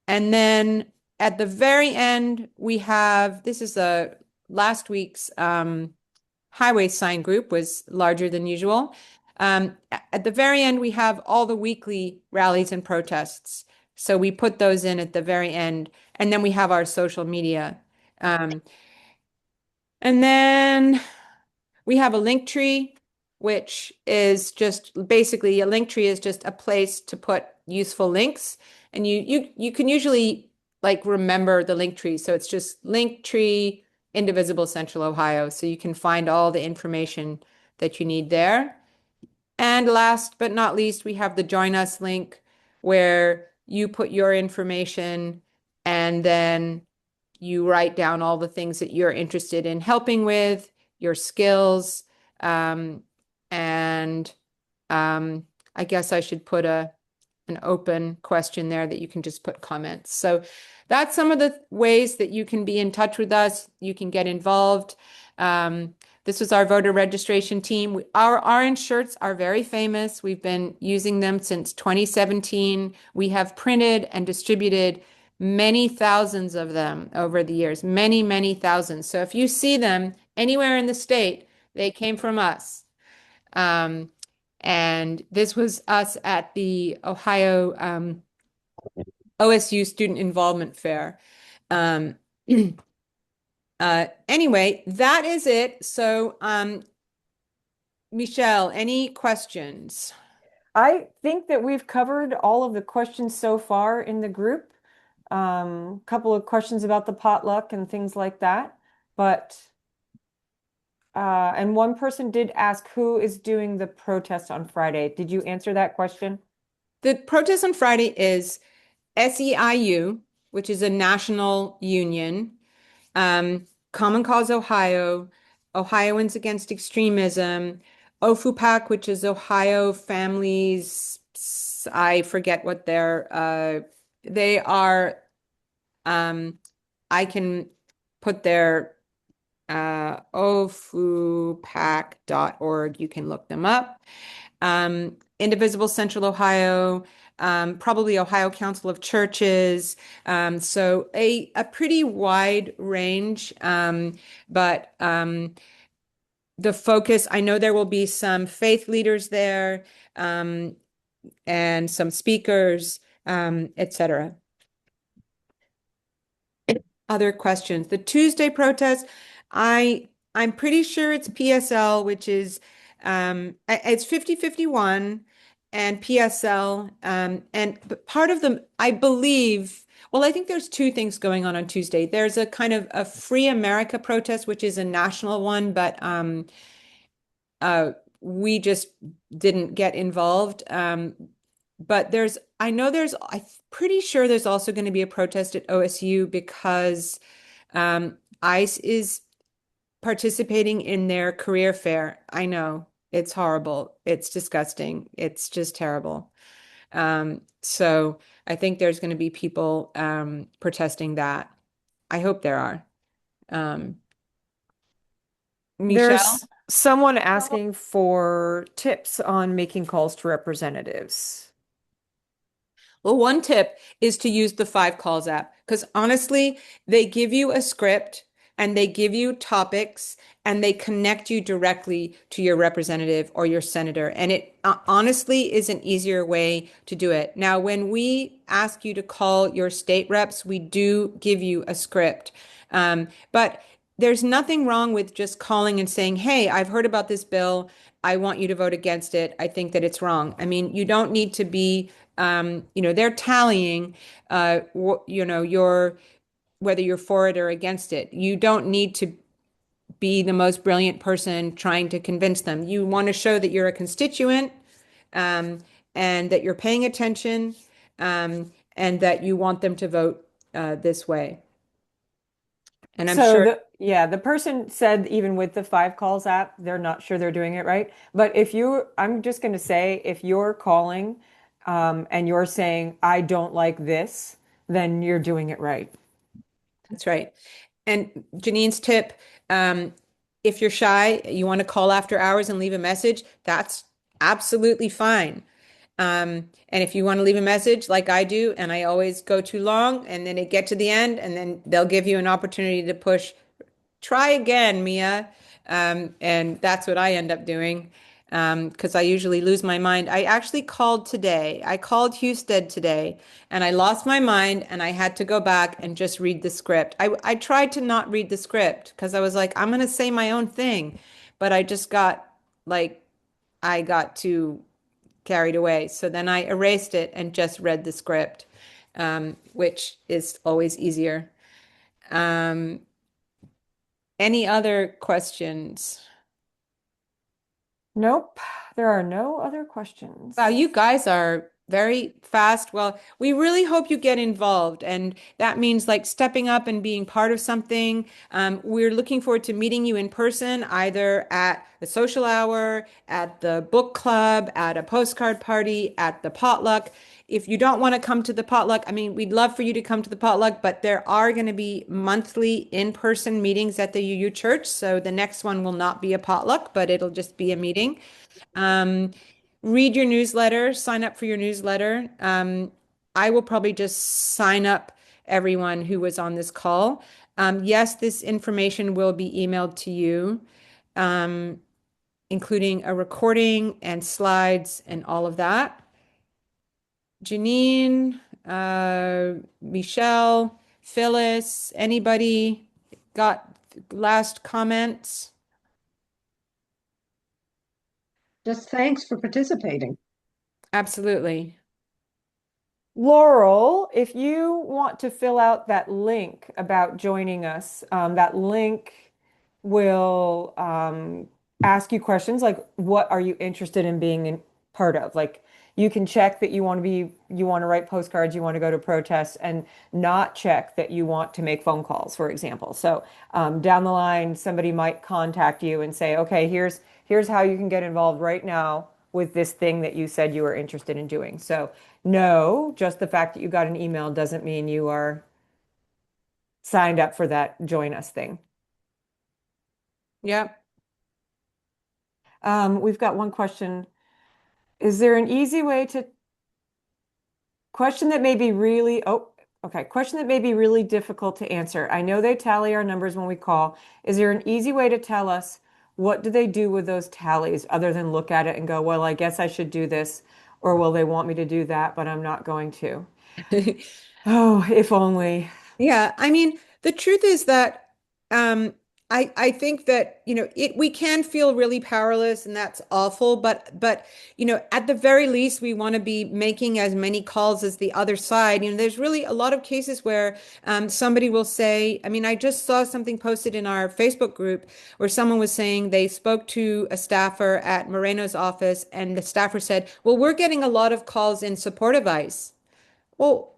And then at the very end, we have this is a last week's highway sign group was larger than usual. At the very end, we have all the weekly rallies and protests. So we put those in at the very end, and then we have our social media. Um, and then we have a link tree, which is just basically a link tree is just a place to put useful links. And you can usually like remember the link tree. So it's just link tree Indivisible Central Ohio. So you can find all the information that you need there. And last but not least, we have the Join Us link where you put your information and then you write down all the things that you're interested in helping with, your skills, um, and I guess I should put an open question there that you can just put comments. So that's some of the ways that you can be in touch with us. You can get involved. Um, this was our voter registration team. Our orange shirts are very famous. We've been using them since 2017. We have printed and distributed many thousands of them over the years, many, many thousands. So if you see them anywhere in the state, they came from us. Um, and this was us at the Ohio OSU Student Involvement Fair. Um, anyway, that is it. So, Michelle, any questions? I think that we've covered all of the questions so far in the group. Couple of questions about the potluck and things like that. But and one person did ask who is doing the protest on Friday. Did you answer that question? The protest on Friday is SEIU, which is a national union, Common Cause Ohio, Ohioans Against Extremism, OFUPAC, which is Ohio Families. I forget what they are. I can put their ofupac.org. You can look them up. Indivisible Central Ohio, probably Ohio Council of Churches. So a pretty wide range, but the focus, I know there will be some faith leaders there, and some speakers, etc. Other questions? The Tuesday protest, I'm pretty sure it's PSL, which is it's 50-51 and PSL and but part of them I believe well I think there's two things going on Tuesday. There's a kind of a Free America protest, which is a national one, but we just didn't get involved. But I'm pretty sure there's also going to be a protest at OSU because ICE is participating in their career fair. I know it's horrible. It's disgusting. It's just terrible. So I think there's going to be people protesting that. I hope there are. Um, Michelle? There's someone asking for tips on making calls to representatives. Well, one tip is to use the Five Calls app because honestly, they give you a script and they give you topics and they connect you directly to your representative or your senator. And it honestly is an easier way to do it. Now, when we ask you to call your state reps, we do give you a script. But there's nothing wrong with just calling and saying, "Hey, I've heard about this bill. I want you to vote against it. I think that it's wrong." I mean, you don't need to be they're tallying, your whether you're for it or against it. You don't need to be the most brilliant person trying to convince them. You want to show that you're a constituent, um, and that you're paying attention, and that you want them to vote this way. And I'm So sure. the person said even with the Five Calls app, they're not sure they're doing it right. But I'm just going to say, if you're calling and you're saying, I don't like this, then you're doing it right. That's right. And Janine's tip, um, if you're shy, you want to call after hours and leave a message, that's absolutely fine. And if you want to leave a message like I do, and I always go too long, and then it get to the end, and then they'll give you an opportunity to push, try again, Mia. And that's what I end up doing because I usually lose my mind. I actually called today. I called Husted today and I lost my mind and I had to go back and just read the script. I tried to not read the script because I was like, I'm going to say my own thing. But I just got like, I got too carried away. So then I erased it and just read the script, which is always easier. Um, any other questions? Nope, there are no other Wow, questions. you guys are very fast. Well, we really hope you get involved, and that means like stepping up and being part of something. We're looking forward to meeting you in person, either at the social hour, at the book club, at a postcard party, at the potluck. If you don't want to come to the potluck, I mean, we'd love for you to come to the potluck, but there are going to be monthly in-person meetings at the UU Church. So the next one will not be a potluck, but it'll just be a meeting. Um, Read your newsletter, sign up for your newsletter. I will probably just sign up everyone who was on this call. Yes, this information will be emailed to you, um, including a recording and slides and all of that. Janine, Michelle, Phyllis, anybody got last comments? Just thanks for participating. Absolutely. Laurel, if you want to fill out that link about joining us, that link will ask you questions like, what are you interested in being in part of? Like, you can check that you want to write postcards, you want to go to protests, and not check that you want to make phone calls, for example. So down the line, somebody might contact you and say, okay, here's how you can get involved right now with this thing that you said you were interested in doing. So no, just the fact that you got an email doesn't mean you are signed up for that join us thing. Yep. We've got one question. Is there an easy way to question that may be really, oh, okay, question that may be really difficult to answer. I know they tally our numbers when we call. Is there an easy way to tell us what do they do with those tallies other than look at it and go, well, I guess I should do this, or will they want me to do that, but I'm not going to? Oh, if only. Yeah, I mean, the truth is that um I think that, we can feel really powerless and that's awful, but at the very least we want to be making as many calls as the other side. There's really a lot of cases where somebody will say, I mean, I just saw something posted in our Facebook group where someone was saying they spoke to a staffer at Moreno's office and the staffer said, "Well, we're getting a lot of calls in support of ICE." Well,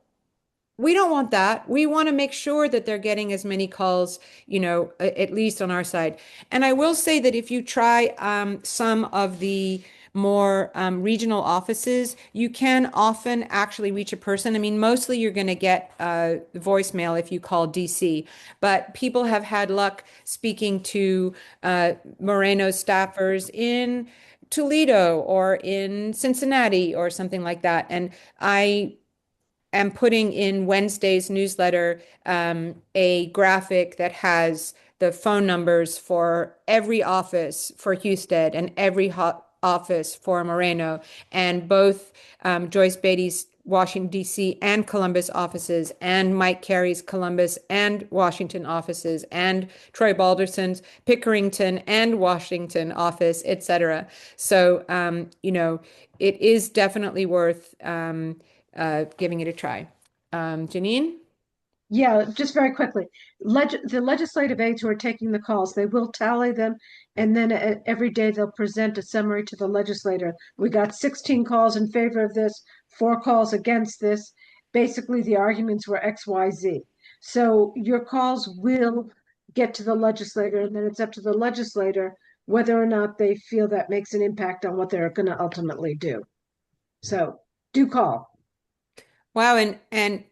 we don't want that. We want to make sure that they're getting as many calls, at least on our side. And I will say that if you try some of the more regional offices, you can often actually reach a person. I mean, mostly you're going to get voicemail if you call DC, but people have had luck speaking to Moreno's staffers in Toledo or in Cincinnati or something like that. And I am putting in Wednesday's newsletter a graphic that has the phone numbers for every office for Husted and every office for Moreno, and both Joyce Beatty's Washington, D.C. and Columbus offices, and Mike Carey's Columbus and Washington offices, and Troy Balderson's Pickerington and Washington office, etc. So, it is definitely worth giving it a try. Janine? Yeah, just very quickly. The legislative aides who are taking the calls, they will tally them, and then every day they'll present a summary to the legislator. We got 16 calls in favor of this, 4 calls against this. Basically, the arguments were X, Y, Z. So your calls will get to the legislator, and then it's up to the legislator whether or not they feel that makes an impact on what they're going to ultimately do. So Do call. Wow, and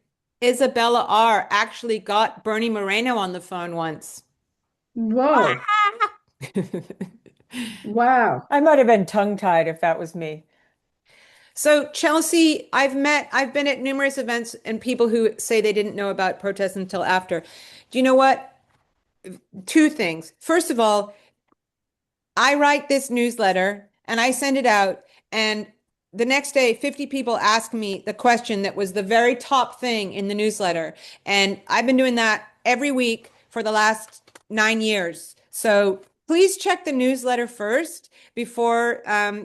Isabella R. actually got Bernie Moreno on the phone once. Whoa. Wow. I might have been tongue-tied if that was me. So, Chelsea, I've been at numerous events and people who say they didn't know about protests until after. Do you know what? Two things. First of all, I write this newsletter and I send it out, and the next day, 50 people ask me the question that was the very top thing in the newsletter. And I've been doing that every week for the last 9 years. So please check the newsletter first before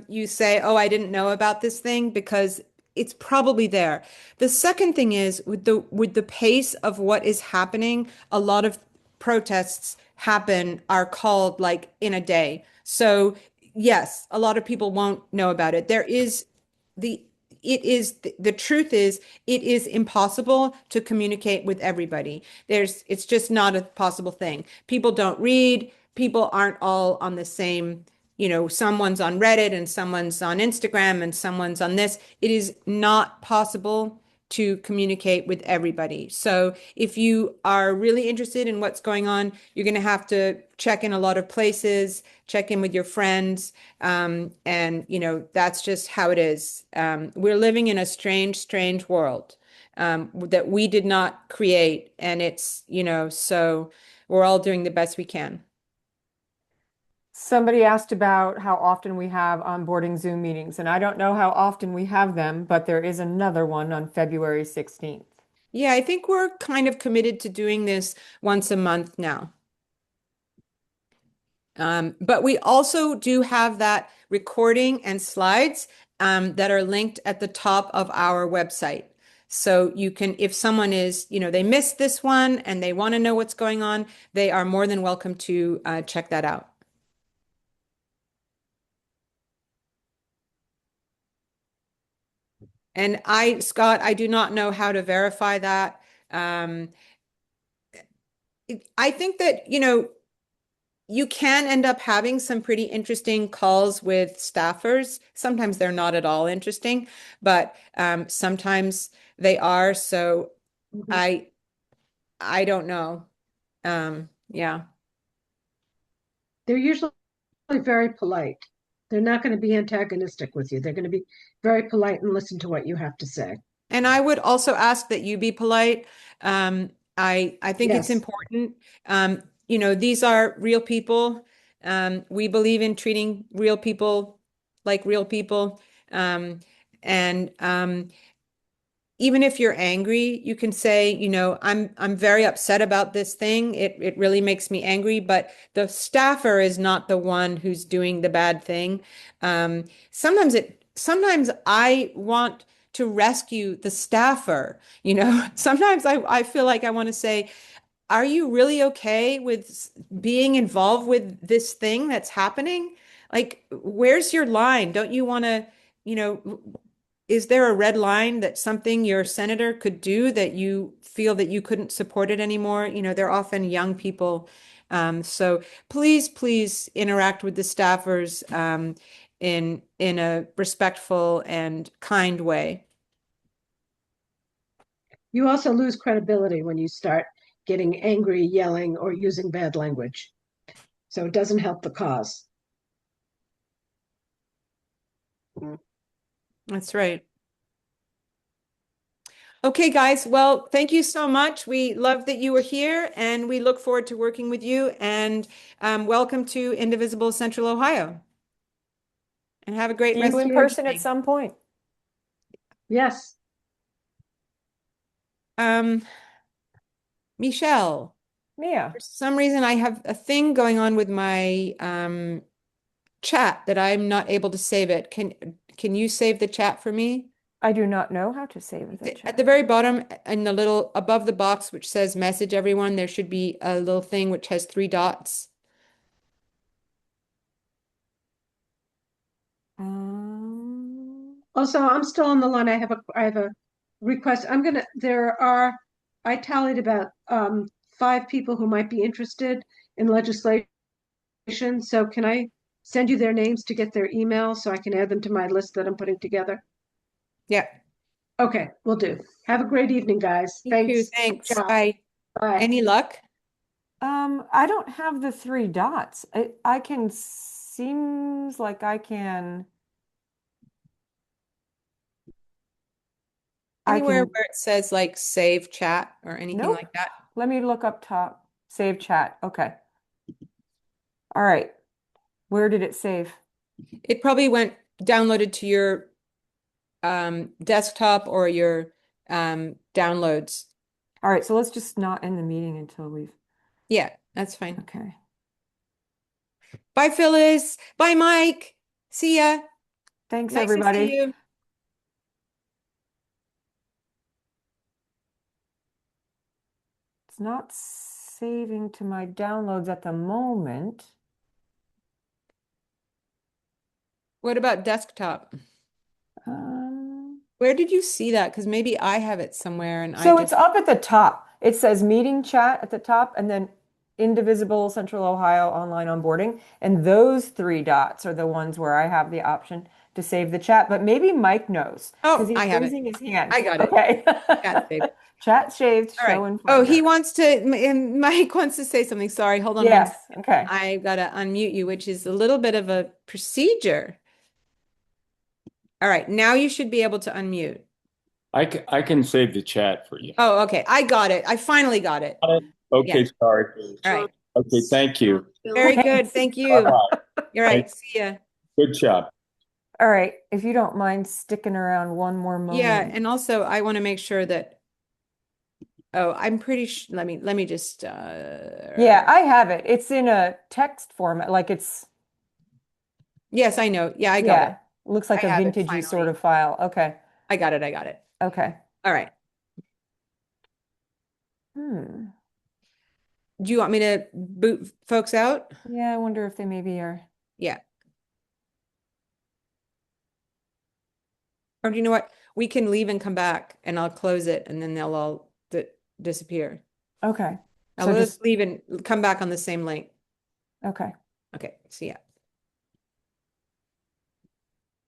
you say, oh, I didn't know about this thing, because it's probably there. The second thing is with the pace of what is happening, a lot of protests are called like in a day. So yes, a lot of people won't know about it. The the truth is it is impossible to communicate with everybody. It's just not a possible thing. People don't read, people aren't all on the same, someone's on Reddit and someone's on Instagram and someone's on this. It is not possible to communicate with everybody. So if you are really interested in what's going on, you're going to have to check in a lot of places, check in with your friends. And, that's just how it is. We're living in a strange, strange world that we did not create. And so we're all doing the best we can. Somebody asked about how often we have onboarding Zoom meetings, and I don't know how often we have them, but there is another one on February 16th. Yeah, I think we're kind of committed to doing this once a month now. But we also do have that recording and slides that are linked at the top of our website. So you can, if someone is, they missed this one and they want to know what's going on, they are more than welcome to check that out. And Scott, I do not know how to verify that. Um, I think that, you can end up having some pretty interesting calls with staffers. Sometimes they're not at all interesting, but sometimes they are. So Mhm. I I don't know. Yeah. They're usually very polite. They're not going to be antagonistic with you. They're going to be very polite and listen to what you have to say. And I would also ask that you be polite. I think it's Yes. important. These are real people. We believe in treating real people like real people. And even if you're angry, you can say, I'm very upset about this thing. It really makes me angry, but the staffer is not the one who's doing the bad thing. Sometimes I want to rescue the staffer, Sometimes I feel like I want to say, are you really okay with being involved with this thing that's happening? Like, where's your line? Don't you want to, you know, is there a red line that something your senator could do that you feel that you couldn't support it anymore? They're often young people. So please, please interact with the staffers in a respectful and kind way. You also lose credibility when you start getting angry, yelling, or using bad language. So it doesn't help the cause. That's right. Okay, guys. Well, thank you so much. We love that you were here and we look forward to working with you. And welcome to Indivisible Central Ohio. And have a great See you rest of in your person at evening. some point. Yes. Um, Michelle, Mia, for some reason I have a thing going on with my chat that I'm not able to save it. Can you save the chat for me? I do not know how to save the At the chat. very bottom, in the little above the box which says message everyone, there should be a little thing which has three dots. Also, I'm still on the line. I have a request. I tallied about 5 people who might be interested in legislation. So can I send you their names to get their email so I can add them to my list that I'm putting together? Yeah. Okay, will do. Have a great evening, guys. You too. Thanks. Good Thanks. job. Bye. Bye. Any luck? I don't have the three dots. I can, seems like I Anywhere can, where it says like save chat or anything nope. like that? Let me look up top. Save chat. Okay. All right. Where did it save? It probably went downloaded to your desktop or your downloads. All right. So let's just not end the meeting until we've, Yeah, that's fine. okay. Bye, Phyllis. Bye, Mike. See ya. Thanks, Nice to see everybody. you. It's not saving to my downloads at the moment. What about desktop? Um, Where did you see that? Because maybe I have it somewhere and I so it's just, up at the top. It says meeting chat at the top and then Indivisible Central Ohio online onboarding. And those three dots are the ones where I have the option to save the chat. But maybe Mike knows because oh, he's I have it. raising his hand. I got it. Okay. Chat saved. Chat shaved, All right. show and Oh, he finder. wants to, Mike wants to say something. Sorry, hold on one Yes. second. Okay. I gotta unmute you, which is a little bit of a procedure. All right, now you should be able to unmute. I can save the chat for you. Oh, okay. I got it. I finally got it. Yeah. Okay, sorry. All right. Okay, thank you. Very good. Thanks. Thank you. Bye-bye. You're right. See ya. Good job. All right. If you don't mind sticking around one more Yeah, moment. and also I want to make sure that, oh, I'm pretty sure, let me just Yeah, I have it. It's in a text format, like it's, yes, I know. Yeah, I got it. yeah, looks I like a have it vintagey sort finally. of file. Okay. I got it. I got it. Okay. All right. Hmm. Do you want me to boot folks out? Yeah, I wonder if they maybe are. Yeah. Or do you know what? We can leave and come back and I'll close it and then they'll all disappear. Okay. Now So let's just, leave and come back on the same link. okay. Okay, see ya.